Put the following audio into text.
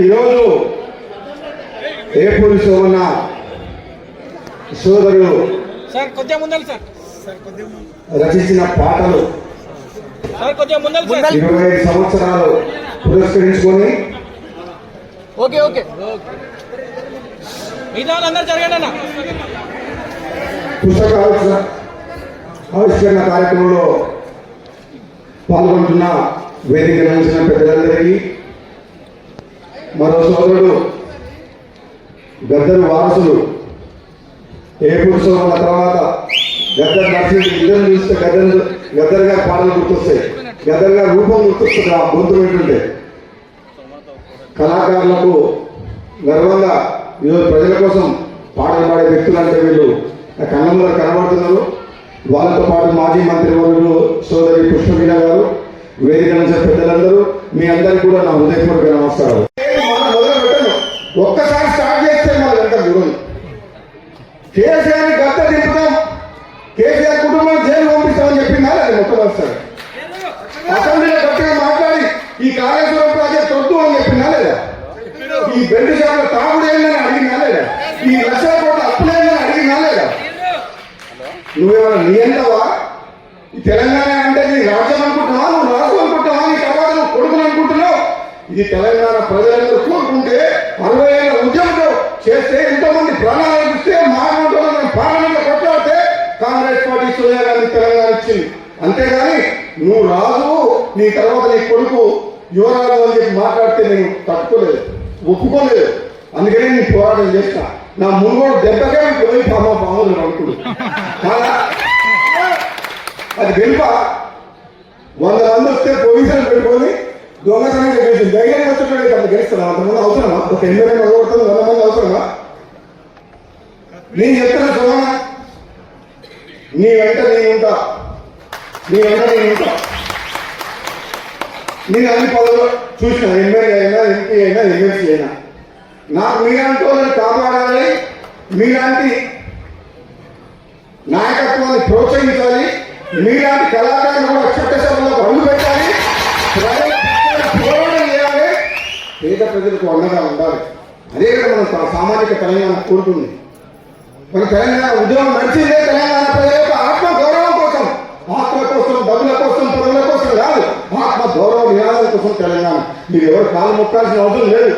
ఈరోజు ఏపూరి సోమన్న సోదరుడు రచించిన పాటలు 25 సంవత్సరాలు పురస్కరించుకొని పుస్తకాల ఆవిష్కరణ కార్యక్రమంలో పాల్గొంటున్న వేదిక నుంచిన పెద్దలందరికీ, మరో సోదరుడు గద్దరు వారసులు ఏపూరి సోమన్న తర్వాత గద్దర్ నర్సింగ్ ఇద్దరు చూస్తే గద్దర్ గారి పాటలు గుర్తొస్తాయి, గద్దర్ గారి రూపం గుర్తొస్తుంది. ఆ గొంతు ఏంటంటే కళాకారులకు గర్వంగా ఈరోజు ప్రజల కోసం పాటలు పాడే వ్యక్తులు అంటే వీళ్ళు కళ్ళంలో కనబడుతున్నారు. వాళ్ళతో పాటు మాజీ మంత్రి వర్యులు సోదరి పుష్పవీణ గారు, వేదిక నుంచి పెద్దలందరూ, మీ అందరికీ కూడా నా హృదయపూర్వక నమస్కారం. ఒక్కసారి స్టార్ట్ చేస్తే మనం ఎంత దూరం. కేసీఆర్ గద్ద దింపుతాం, కేసీఆర్ కుటుంబం జైలు పంపిస్తామని చెప్పిందా అది మొత్తం వస్తారు. అసెంబ్లీలో గట్టిగా మాట్లాడి ఈ కాళేశ్వరం ప్రాజెక్ట్ వద్దు అని చెప్పిందా లేదా? ఈ బెండు షాపుల తాగుడేందని అడిగినా లేదా? ఈ లక్షల కోట్ల అప్పులేందని అడిగినా లేదా? నువ్వేమన్నా నియంతవా? ఈ తెలంగాణ అంటే నీ రాజ్యం అనుకుంటున్నావా? నువ్వు రాజు అనుకుంటున్నావా? నీ తర్వాత నువ్వు కొడుకుని అనుకుంటున్నావు? ఇది తెలంగాణ ప్రజలందరూ కోరుకుంటే 60 ఏళ్ళ ఉద్యమంతో చేస్తే ఎంతోమంది ప్రాణాలు ఇస్తే మానవుడు పార్లమెంట్లో కొట్లాడితే కాంగ్రెస్ పార్టీ సోనియా గాంధీ తెలంగాణ ఇచ్చింది. అంతేగాని నువ్వు రాజు, నీ తర్వాత నీ కొడుకు యువరాజు అని చెప్పి మాట్లాడితే నేను తట్టుకోలేదు, ఒప్పుకోలేదు. అందుకనే నేను పోరాటం చేసిన. నా మునుగోడు దెబ్బకే పోయి పాములు అనుకుడు అది గెలుప. 100 మంది వస్తే పోలీసులు పెట్టుకొని దొంగతనం గెలిచింది. ధైర్యంగా వచ్చేటప్పుడు అంత గెలుస్తాను. అంతమంది అవసరమా? ఒక 80 మంది కొడుతుంది, 100 మంది అవసరమా? నేను చెప్తున్నా సోమన్న, నీ వెంట నేను ఉంటా. నేను అన్ని పదవులు చూసిన, ఎమ్మెల్యే అయినా, ఎంపీ అయినా, ఎమ్మెల్సీ అయినా. నాకు మీలాంటి వాళ్ళని కాపాడాలి, మీలాంటి నాయకత్వాన్ని ప్రోత్సహించాలి, మీలాంటి కళాకారులు కూడా చట్టసభలో అడుగు పెట్టాలి, పోరాటం చేయాలి, పేద ప్రజలకు అండగా ఉండాలి. అదే కదా మన సామాజిక తెలంగాణ కోరుతుంది. మన తెలంగాణ ఉద్యమం నడిచిందే తెలంగాణ ప్రజల యొక్క ఆత్మ గౌరవం కోసం, ఆత్మ కోసం, డబ్బుల కోసం, పదవుల కోసం కాదు, ఆత్మ గౌరవ నినాదాల కోసం తెలంగాణ. మీరు ఎవరు కాలు మొక్కాల్సిన అవసరం లేదు.